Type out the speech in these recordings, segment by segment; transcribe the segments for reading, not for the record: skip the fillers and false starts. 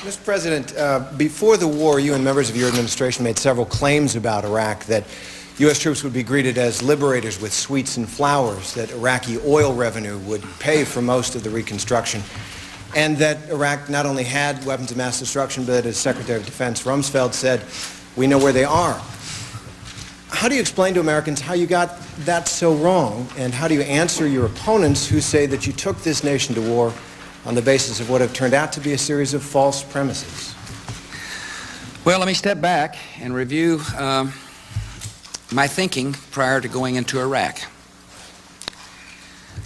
Mr. President, before the war, you and members of your administration made several claims about Iraq, that U.S. troops would be greeted as liberators with sweets and flowers, that Iraqi oil revenue would pay for most of the reconstruction, and that Iraq not only had weapons of mass destruction, but as Secretary of Defense Rumsfeld said, we know where they are. How do you explain to Americans how you got that so wrong, and how do you answer your opponents who say that you took this nation to war on the basis of what have turned out to be a series of false premises? Well, let me step back and review my thinking prior to going into Iraq.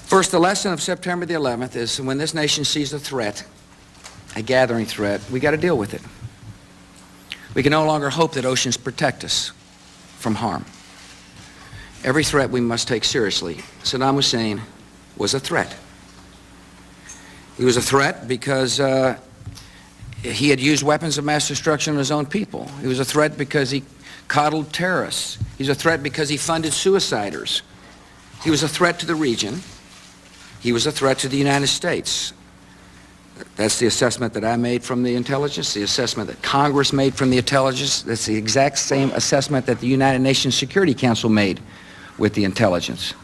First, the lesson of September the 11th is when this nation sees a threat, a gathering threat, we got to deal with it. We can no longer hope that oceans protect us from harm. Every threat we must take seriously. Saddam Hussein was a threat. He was a threat because he had used weapons of mass destruction on his own people. He was a threat because he coddled terrorists. He was a threat because he funded suiciders. He was a threat to the region. He was a threat to the United States. That's the assessment that I made from the intelligence, the assessment that Congress made from the intelligence. That's the exact same assessment that the United Nations Security Council made with the intelligence.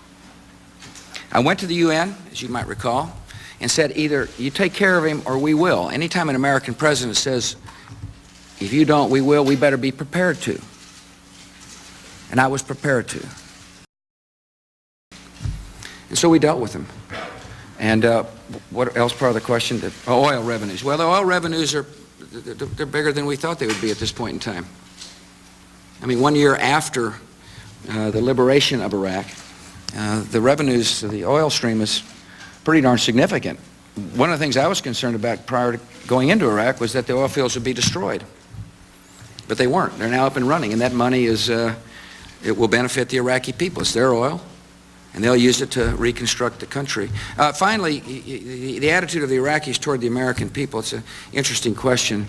I went to the UN, as you might recall, and said either you take care of him or we will. Anytime an American president says, if you don't, we will, we better be prepared to. And I was prepared to. And so we dealt with him. And what else part of the question? Oil revenues. Well, the oil revenues they're bigger than we thought they would be at this point in time. I mean, 1 year after the liberation of Iraq, the revenues, the oil stream is pretty darn significant. One of the things I was concerned about prior to going into Iraq was that the oil fields would be destroyed. But they weren't. They're now up and running, and that money is, it will benefit the Iraqi people. It's their oil, and they'll use it to reconstruct the country. Finally, the attitude of the Iraqis toward the American people, it's an interesting question.